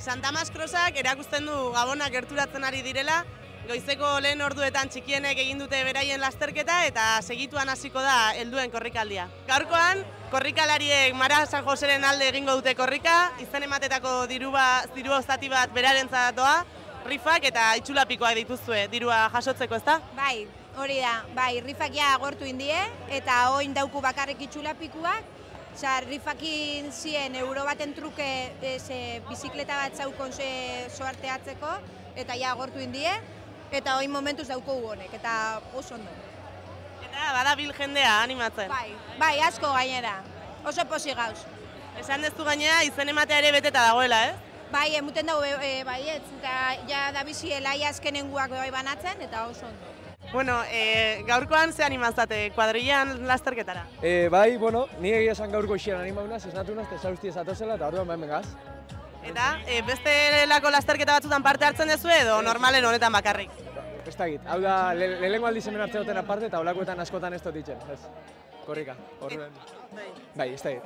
Santamas Crossak erakusten du Gabonak gerturatzen ari direla, goizeko lehen orduetan txikienek egin dute beraien lasterketa eta segituan hasiko da helduen korrikaldia. Gaurkoan, korrikalariek Mara San Joseren alde egingo dute korrika, izen ematetako dirua zati bat berarentzat doa, rifak eta itxulapikoak dituzue dirua jasotzeko, ezta? Bai, hori da, bai, rifak ja agortu indie, eta oin dauku bakarrik itxulapikuak, rifakin zien euro baten truke bizikleta bat zaukon soarteatzeko, eta ja agortu indie, eta oin momentuz dauko honek, eta oso ondo. Eta badabil jendea animatzen. Bai, asko gainera, oso posi gauz. Esan dezu gainera izen ematea ere beteta dagoela, ez? Bai, emuten dago baietz, eta ja da bizi elai azkenenguak bai banatzen, eta oso ondo. Bueno, gaurkoan ze animazate, kuadrillan lasterketara? Bai, bueno, ni egia esan gaurko ixian animaunaz, esnatu naz, tesausti esatozela, eta orduan behin bengaz. Eta, beste lako lasterketa batzutan parte hartzen duzu edo normalen honetan bakarrik? Ez da git, hau da, lehenengo aldiz hemen hartze duten aparte, eta holakoetan askotan ez dotitzen, ez? Korrika, orduan. Bai, ez da git.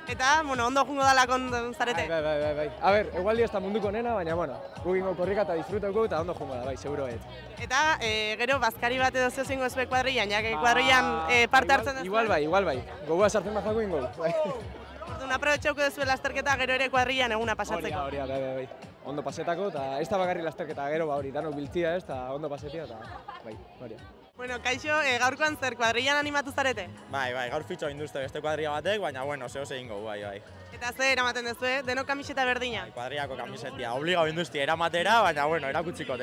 Eta, bueno, ondo jungo dalakon zarete? Bai. A ber, egualdi ez da munduko nena, baina, bueno, gugingo korrika eta disfrutauko eta ondo jungo da, bai, seguro ez. Eta, gero, bazkari bat edo zeozingo ezue kuadrillan, jake kuadrillan parte hartzen duzu? Igual bai, gogoa sartzen bajako ingo. Orduan, aprobetxauko duzu lasterketa gero ere kuadrillan eguna pasatzeko? Hori, bai. Ondo pasetako, eta ez da bakarri lasterketa, gero, hori, danok biltzia ez, eta ondo pasetia, eta, bai, hori. Bueno, kaixo, gaurkoan zer kuadrillan animatu zarete? Bai, gaur fitxo induzte beste kuadrilla batek, baina, bueno, zeo egingo, bai. Eta ze eramaten duzu, denok kamiseta berdina? Kuadrillako kamisetia, obligau induzti eramatera, baina, bueno, erakutzikot.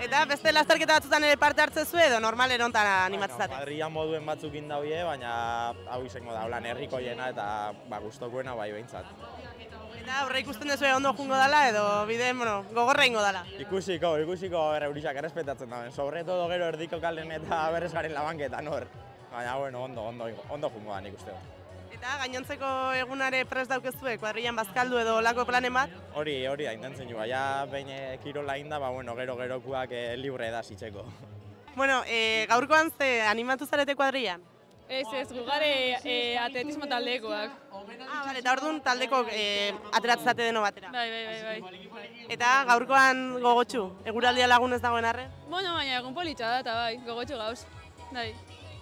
Eta beste lasterketa batzutan ere parte hartze zu edo normalen hontan animatzen zate? Kuadrilla moduen batzuk indauie, baina hau izango da, holan herrikoiena eta gustokoena bai behintzat. Eta aurre ikusten duzu ondo jungo dala edo bide, gogorra ingo dala? Ikusiko Eurisak errespetatzen da, sobre todo gero erdiko kalen eta berrez garen labanketan hor. Baina, bueno, ondo jungo da nik uste. Eta gainontzeko egunare prest daukezue, kuadrillan bazkaldu edo olako planen bat? Hori da, intentzen jo, ja behin kirola inda, bueno, gero-gerokuak libre da zitzeko. Bueno, gaurkoan ze animatu zarete kuadrillan? Ez, gugare atletismo taldekoak. Eta orduan taldeko ateratzate deno batera? Bai. Eta gaurkoan gogotxu, eguraldia lagun ez dagoen arren? Bueno, baina egun politxa da eta bai, gogotxu gauz. Bai.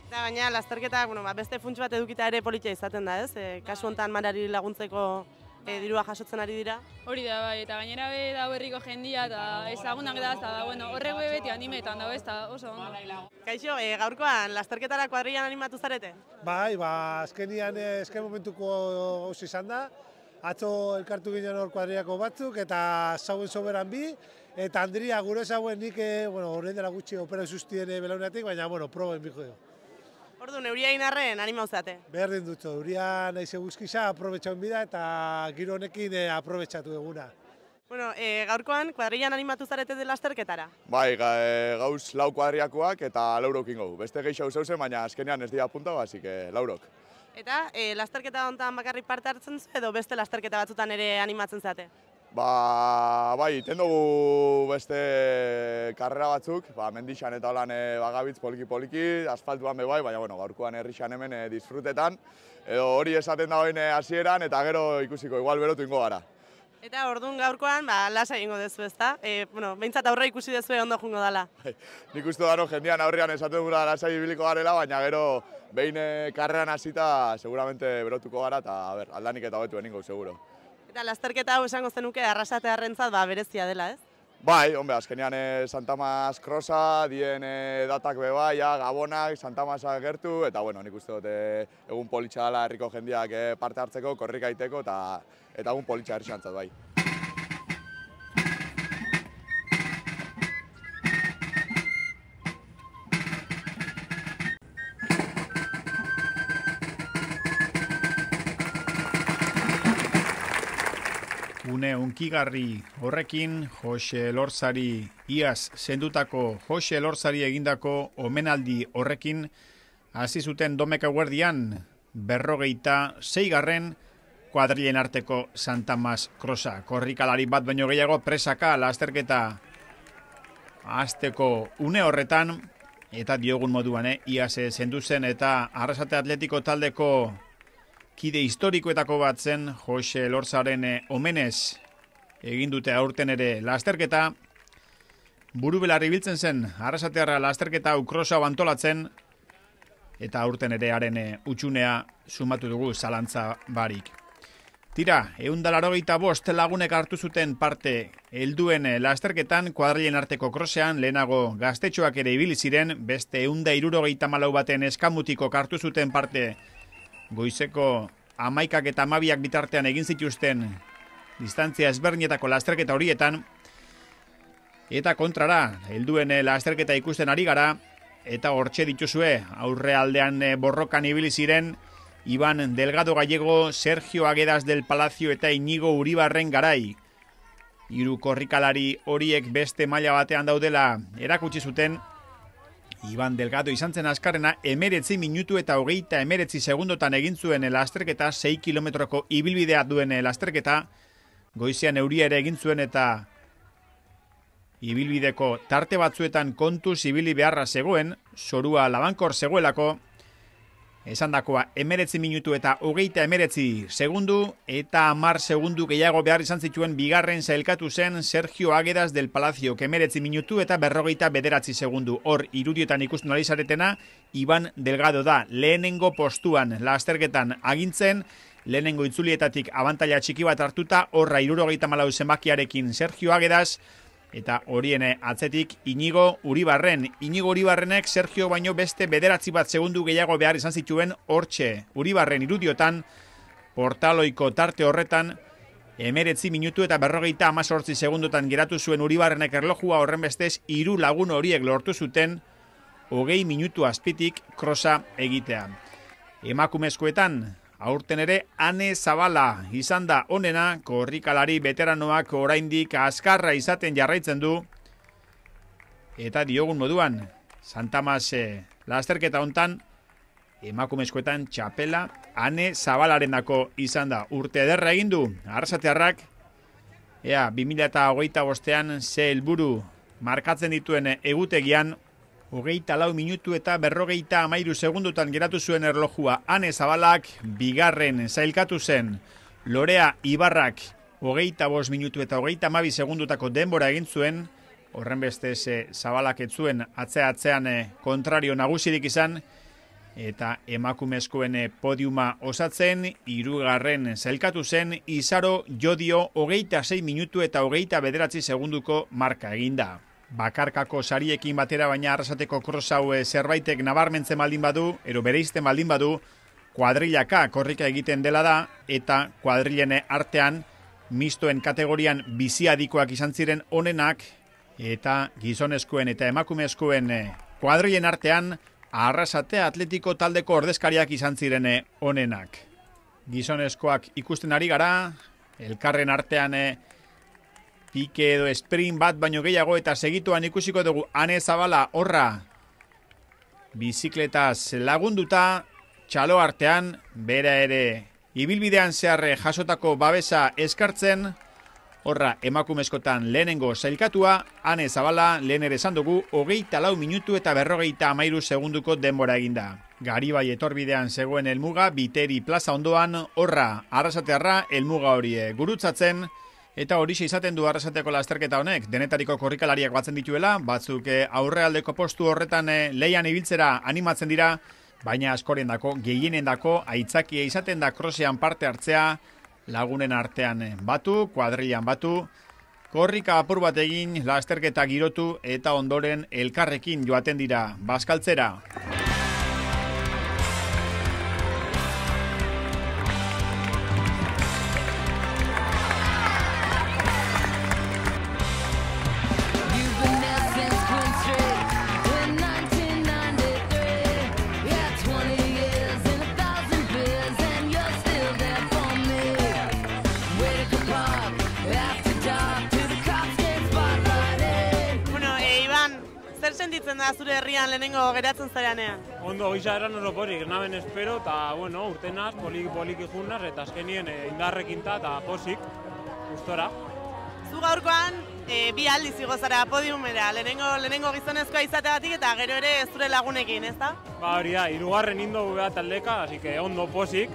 Eta baina lasterketa, beste funts bat edukita ere politxa izaten da, ez? Kasu honetan Marari laguntzeko dirua jasotzen ari dira? Hori da, bai, eta gainera be da berriko jendia eta ezagunak eta da, bueno, horrek beti animetan dago, ez da oso ondo. Kaixo, gaurkoan lasterketara kuadrillan animatu zarete? Bai, azkenian esken momentuko gauz izan da. Atzo elkartu ginen hor kuadrillako batzuk eta zauen soberan bi. Eta Andria, gure zauen nik, horrein dela gutxi opera zuztien belaunatik, baina, proben biko jo. Orduan, euria inarren animau zate? Berdin dutzu, euria nahize guzkiza aprobetxaun bida eta giro honekin aprobetxatu eguna. Bueno, gaurkoan, kuadrillan animatu zarete de lasterketara? Bai, gauz lau kuadriakoak eta laurok ingo. Beste gehiago zauzen, baina azkenean ez dira punta, así que laurok. Eta lasterketa honetan bakarrik parte hartzen zu edo beste lasterketa batzutan ere animatzen zate? Bai, iten dugu beste karrera batzuk, mendixan eta holan bagabitz poliki, asfaltuan bai, baina gaurkoan herrixan hemen disfrutetan. Edo hori esaten da hoin hasieran eta gero ikusiko, igual berotu ingo gara. Eta orduan gaurkoan, lasa egingo dezu, ezta? Behintzat aurre ikusi dezu ondo jungo dala. Nik uste dano jendean aurrean esaten gura lasai ibiliko garela, baina gero behin karreran hasita seguramente berotuko gara eta aldanik eta hobetu eningo, seguro. Eta lasterketa hau esango zenuke arrasatearrentzat berezia dela, ez? Bai, azkenean Santamas Crossa, dien datak bai, Gabonak, Santamasa gertu, eta nik uste dut egun politxa dela herriko jendeak parte hartzeko, korrika iteko, eta egun politxa herriantzat bai. Une unkigarri horrekin Jose Elorzari iaz zendutako Jose Elorzari egindako omenaldi horrekin hasi zuten domeka eguerdian 46. kuadrilen arteko Santamas Crossa. Korrikalari bat baino gehiago presaka lasterketa hasteko une horretan eta diogun moduan iaz zendu zen eta Arrasate Atletiko taldeko kide historikoetako bat zen Jose Elorzaren omenez egin dute aurten ere lasterketa. Buru belarri biltzen zen, Arrasatearra lasterketa ukrosa bantolatzen, eta aurten ere haren utxunea sumatu dugu zalantza barik. Tira, 185 lagunek hartu zuten parte helduen lasterketan, kuadrilen arteko krosean, lehenago gaztetxoak ere ibili ziren, beste 164 baten eskamutikok hartu zuten parte goizeko 11 eta 12 bitartean egin zituzten distantzia ezberdinetako lasterketa horietan, eta kontrara, helduen lasterketa ikusten ari gara, eta hortxe dituzue, aurre aldean borrokan ibili ziren, Iban Delgado Gallego, Sergio Aguedas del Palacio eta Inigo Uribarren garai. Hiru korrikalari horiek beste maila batean daudela erakutsi zuten. Iban Delgado izan zen azkarrena 19 minutu eta 39 segundotan egin zuen lasterketa, 6 kilometroko ibilbidea duen lasterketa. Goizean euria ere egin zuen eta ibilbideko tarte batzuetan kontuz ibili beharra zegoen, zorua labankor zegoelako. Esandakoa 19 minutu eta 39 segundu eta 10 segundu gehiago behar izan zituen bigarren sailkatu zen Sergio Aguedas del Palacio, 19 minutu eta 49 segundu. Hor irudiotan ikusten ari zaretena, Iban Delgado da lehenengo postuan lasterketan agintzen, lehenengo itzulietatik abantaila txiki bat hartuta, horra 74 zenbakiarekin Sergio Aguedas, eta horien atzetik Inigo Uribarren. Inigo Uribarrenek Sergio baino beste 9 bat segundu gehiago behar izan zituen hortxe. Uribarren irudiotan, portaloiko tarte horretan, 19 minutu eta 58 segundotan geratu zuen Uribarrenek erlojua, horren bestez 3 lagun horiek lortu zuten 20 minutu azpitik krosa egitea. Emakumezkoetan, aurten ere Ane Zabala izan da onena, korrikalari veteranoak oraindik azkarra izaten jarraitzen du. Eta diogun moduan, Santamas lasterketa hontan, emakumezkoetan txapela Ane Zabalarenako izan da. Urte ederra egin du Arrasatearrak, 2025ean ze helburu markatzen dituen egutegian, 24 minutu eta 53 segundutan geratu zuen erlojua. Ane Zabalak bigarren sailkatu zen. Lorea Ibarrak 25 minutu eta 32 segundutako denbora egin zuen. Horren bestez Zabalak ez zuen atzean kontrario nagusirik izan, eta emakumezkoen podiuma osatzen, 3. sailkatu zen Izaro Jodio 26 minutu eta 29 segunduko marka eginda. Bakarkako sariekin batera baina Arrasateko cross hau zerbaitek nabarmentzen baldin badu, ero bereizten baldin badu, kuadrilaka korrika egiten dela da, eta kuadrilen artean mistoen kategorian biziadikoak izan ziren onenak, eta gizonezkoen eta emakumezkoen kuadrilen artean Arrasate Atletiko taldeko ordezkariak izan ziren onenak. Gizonezkoak ikusten ari gara, elkarren artean pike edo sprint bat baino gehiago, eta segituan ikusiko dugu Ane Zabala horra bizikletaz lagunduta, txalo artean, bera ere ibilbidean zehar jasotako babesa eskartzen, horra emakumezkotan lehenengo sailkatua, Ane Zabala lehen ere esan dugu 24 minutu eta 53 segunduko denbora eginda. Garibai etorbidean zegoen helmuga, Biteri plaza ondoan, horra Arrasatearra helmuga hori gurutzatzen, eta horixe izaten du Arrasateko lasterketa honek, denetariko korrikalariak batzen dituela, batzuk aurrealdeko postu horretan leian ibiltzera animatzen dira, baina askoren gehienen aitzakia izaten da krosean parte hartzea, lagunen artean batu, kuadrilan batu, korrika apur bat egin, lasterketa girotu, eta ondoren elkarrekin joaten dira bazkaltzera. Sentitzen da zure herrian lehenengo geratzen zarenean? Ondo, gisa eran oroporik, naben espero, eta bueno, urtenaz, poliki junaz, eta azkenien indarrekin eta posik, gustora. Zu gaurkoan, bi aldiz igo zara podiumera, lehenengo gizonezkoa izateagatik eta gero ere zure lagunekin, ezta? Ba hori da, 3. indogu beha taldeka, así que ondo posik,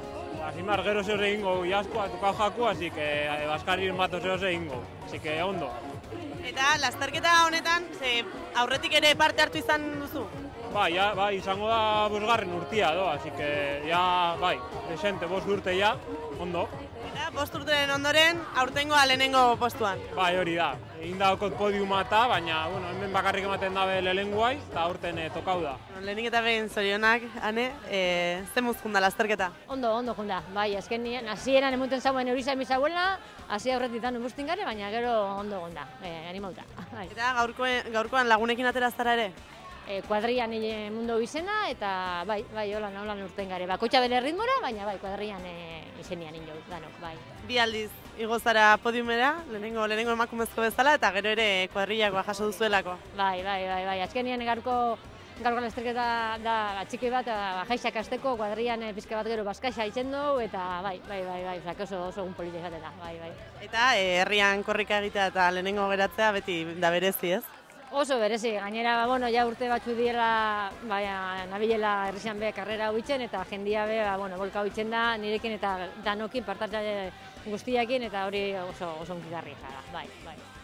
Sin más, gero zehoz egingo jaskoa, tukau jaku, así que Baskarrin bat zehoz egingo. Así que ondo. Eta lasterketa honetan, aurretik ere parte hartu izan duzu? Bai, izango da bosgarren urtia do, así que ja, bai, desente, 5 urte ja, ondo. Eta 5 urteren ondoren, aurtengoa lehenengo postuan. Bai, hori da. Egin daukot podiuma eta, baina, bueno, hemen bakarrik ematen dabe lehenengoai, eta aurten tokau da. Lehenik eta behin zorionak, Ane, ze muzkunda lasterketa? Ondo junda, bai, azkenien, hasieran emuten zauen eurisa emizabuela, hasi aurretitan umuztin gare, baina gero ondo gonda, animauta. Eta gaurkoan lagunekin atera zara ere? Kuadrian mundu izena, eta bai, holan urten gare. Bakoitza bere ritmora, baina bai, kuadrian izenian injo, danok, bai. Bi aldiz, igo zara podiumera, lehenengo emakumezko bezala, eta gero ere kuadrillakoa jaso duzuelako. Bai, azkenien gaurko lasterketa da atxiki bat, jaixak azteko, kuadrian pizka bat gero baskaixa itzen dugu, eta bai, oso egun polita izaten da, bai. Eta herrian korrika egitea eta lehenengo geratzea beti da berezi, ez? Oso berezi, gainera, ja urte batzu diela, nabilela herrian be karrera huitzen, eta jendia be, bolka huitzen da, nirekin eta danokin, partatzaile guztiakin, eta hori oso onkigarri da, bai.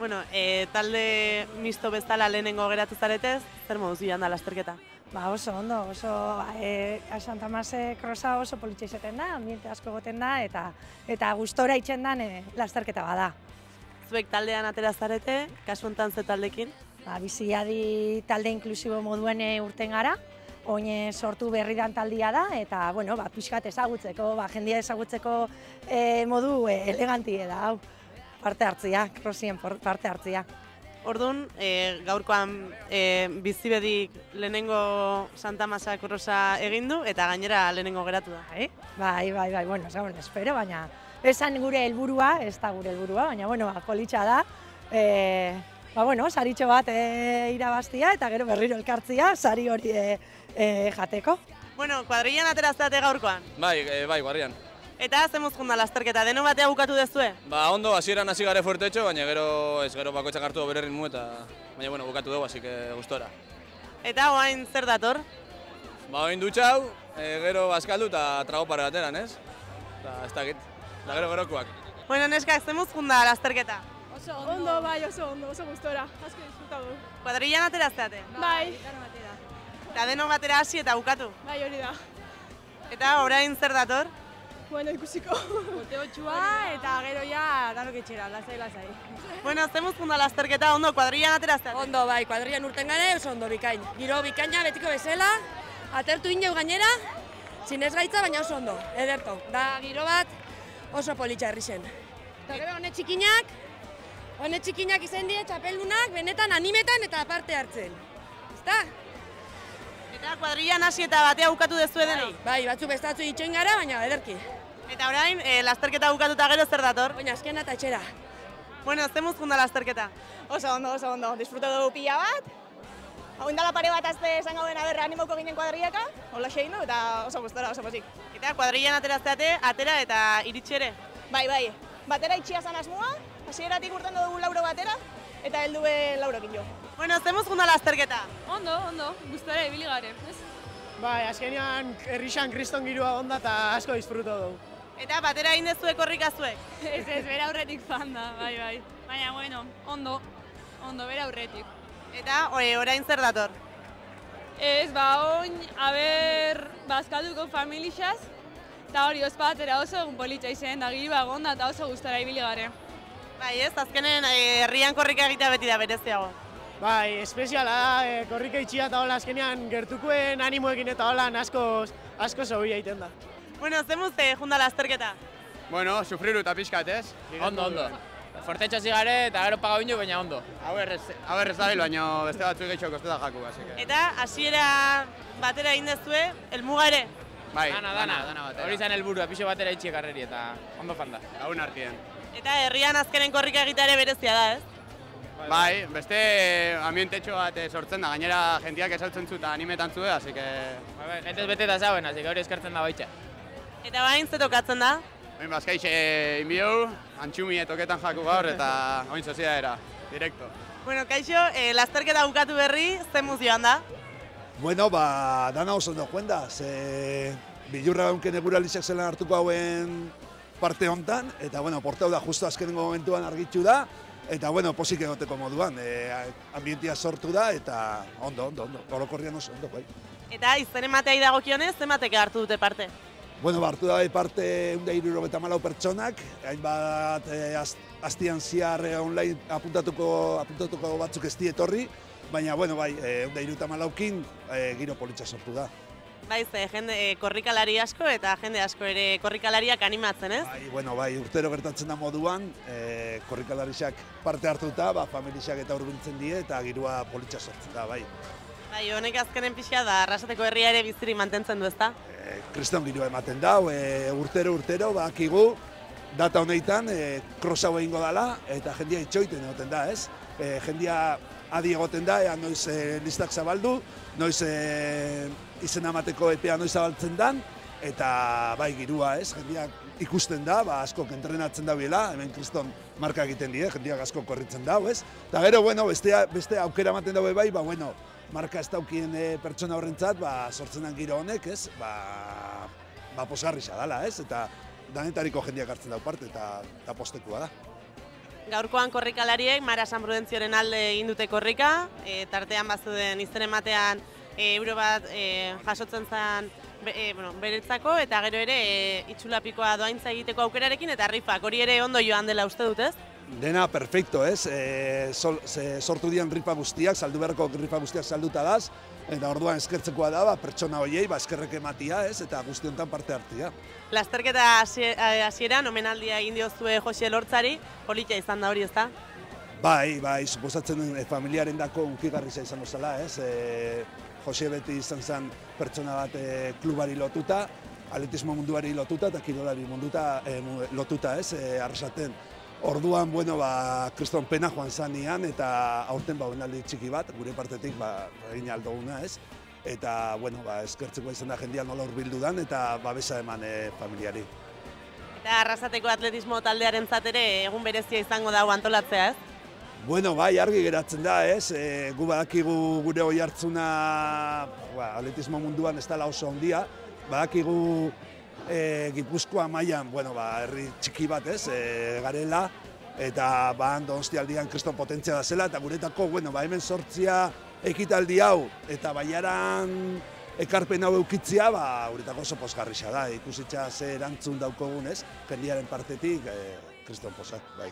Bueno, talde misto bezala lehenengo geratu zaretez, zer moduz joan da lasterketa? Oso ondo, Santa Mase krosa oso politxe izaten da, ambiente asko goten da, eta gustora itzen dan lasterketa bada. Zuek taldean atera zarete, kasu honetan ze taldekin? Biziadi talde inklusibo moduen urten gara, oin sortu berri dan taldia da, eta pixkat ezagutzeko, jendia ezagutzeko modu elegantie da, hau, parte hartzia, krosien parte hartzia. Orduan, gaurkoan bizibedik lehenengo Santa Masa krosa egin du, eta gainera lehenengo geratu da. Bai, espero, baina esan gure helburua, ez da gure helburua, baina politxa da, saritxo bat irabaztia eta gero berriro elkartzia, sari hori jateko. Kuadrillan aterazteate gaurkoan? Bai, kuadrillan. Eta ze mozkunda lasterketa, deno batea bukatu dezue? Ondo, hasieran hasi gare fuertetxo, baina gero bakoitzak hartu bere ritmu eta baina bukatu dugu, así que gustora. Eta oain zer dator? Oain dutxau, gero bazkaldu eta trago pare bateran, ez? Eta ez dakit, eta gero gerokoak. Neskak, ze mozkunda lasterketa? Oso ondo, bai, oso gustora, asko disfrutatu. Kuadrillan aterazteate? Bai. Eta deno batera hasi eta bukatu? Bai, hori da. Eta orain zer dator? Ikusiko. Boteotxua eta gero ja danok etxera, lasai. Ze muzkunda lasterketa, ondo, kuadrillan aterazteate? Ondo, bai, kuadrillan urten gane, oso ondo bikain. Giro bikaina betiko bezala, atertu ineu gainera, zinez gaitza, baina oso ondo, ederto. Da giro bat oso politxa herri zen. Eta gero honet txikinak izan dira txapeldunak, benetan animetan eta parte hartzen. Ezta? Eta kuadrillan hasi eta batea bukatu dezue deno? Bai, batzu bestatzu itxoin gara, baina ederki. Eta orain, lasterketa bukatuta gero zer dator? Baina azkena eta etxera. Ze muzkunda lasterketa? Oso ondo, disfrutatu dugu pila bat. Oindala pare bat azte esan gauden aberra animauko ginen kuadrillaka, hola xein du, eta oso gustora, oso pozik. Eta kuadrillan aterazteate, atera eta iritsi ere? Bai, batera itxia zan asmoa, hasieratik urten dugu lauro batera, eta heldu laurokin jo. Ze muzkunda lasterketa? Ondo, gustora ibili gare, ez? Bai, azkenean herrixan kriston girua onda eta asko disfrutu dugu. Eta batera egin dezuek korrika zuek? Ez, bera aurretik fan da, bai. Baina, ondo, bera aurretik. Eta orain zer dator? Ez, oin, bazkalduko familixaz, eta hori ospatera oso egun politxa izen, da girua gonda eta oso gustora ibili gare. Bai, ez, azkenen herrian korrika egitea beti da bereziago. Bai, espeziala da, korrika itxia eta hola azkenean gertukuen animoekin eta hola asko zobia egiten da. Ze muzte junda lasterketa? Sufriru eta pixkat, ez? Ondo. Fortetxo zigare eta gero paga binu, baina ondo. Hau ez dabil, baina beste batzuk gehiago kosteta jaku, así que. Eta hasiera batera egin dezue, helmuga ere? Bai, dana batera. Hori zan helburua, pixo batera itxi karreri eta ondo fan da. Lagun artien. Eta herrian azkenen korrika egitea ere berezia da, ez? Bai, beste ambientetxo bat sortzen da, gainera jentiak esautzen zu eta animetan zue, así que. Bai, jentez bete eta zauen, así que hori eskertzen da baitxa. Eta bain ze tokatzen da? Oin bazkaixe inbieu, antxumi toketan jaku gaur eta oin sozia era, direkto. Kaixo, lasterketa bukatu berri, zen muz joan da? Dana oso ondo joan da, bilurra gaunken eguralizak zelan hartuko hauen parte hontan, eta, bueno, portau da, justo azkenengo momentuan argitxu da, eta, bueno, posik egoteko moduan, ambientia sortu da, eta ondo, orokorrian oso ondo, bai. Eta izen emateai dagokionez, zenbatek hartu dute parte? Bueno, hartu da parte 174 pertsonak, hainbat astian ziar online apuntatuko batzuk ez etorri, baina, bueno, bai, 174kin giro politxa sortu da. Bai, jende korrikalari asko eta jende asko ere korrikalariak animatzen, ez? Bai, urtero gertatzen da moduan, korrikalariak parte hartuta, familiak eta hurbiltzen die eta giroa politxa sortzen da, bai. Bai, honek azkenen pixka da, Arrasateko herria ere biziri mantentzen du, ezta? Kriston giroa ematen da, urtero, bakigu, data honetan, cross hau egingo dela, eta jendia itxoiten egoten da, ez? Jendia adi egoten da, noiz listak zabaldu, noiz izena emateko epea noiz zabaltzen dan, eta bai girua, ez? Jendia ikusten da, askok entrenatzen da biela, hemen kriston marka egiten die, jendiak asko korritzen da, ez? Eta gero, bueno, beste aukera ematen daue bai, bueno, marka ez daukien pertsona horrentzat, sortzen den giro honek, ez? Posgarrixa dela, ez? Eta danetariko jendiak hartzen dau parte, eta postekua da. Gaurkoan korrikalariek Mara San Prudentzioren alde egin dute korrika, tartean bazuden izen ematean euro bat jasotzen zen beretzako, eta gero ere itxulapikoa doaintza egiteko aukerarekin, eta rifak hori ere ondo joan dela uste dut, ez? Dena perfecto, ez? Sortu dian rifa guztiak, saldu beharko rifa guztiak salduta daz, eta orduan eskertzekoa da, pertsona horiei, eskerrek ematia, ez? Eta guzti honetan parte hartia. Lasterketa hasieran omenaldia egin diozue Jose Lortzari, politia izan da hori, ezta? Bai, suposatzen familiaren dako unkigarri izango zela, ez? Jose beti izan zen pertsona bat klubari lotuta, atletismo munduari lotuta eta kirolari lotuta, ez? Arrasaten. Orduan, bueno, kriston pena joan zanian eta aurten omenaldi txiki bat, gure partetik egin aldoguna, ez? Eta, bueno, eskertzeko izan da jendia nola hurbildu dan eta babesa eman familiari. Eta Arrasateko atletismo taldearen ere egun berezia izango dago antolatzea, ez? Bueno, bai, argi geratzen da, ez? Gu badakigu gure hoi hartzuna atletismo munduan ez dela oso handia, badakigu Gipuzkoa mailan, herri txiki bat, ez, garela, eta Donostialdean kriston potentzia da zela, eta guretako, hemen sortzia ekitaldi hau, eta Baiaran ekarpen hau eukitzia, guretako oso pozgarrixa da, ikusitza ze erantzun daukogun, ez, jendiaren partetik, kriston pozak, bai.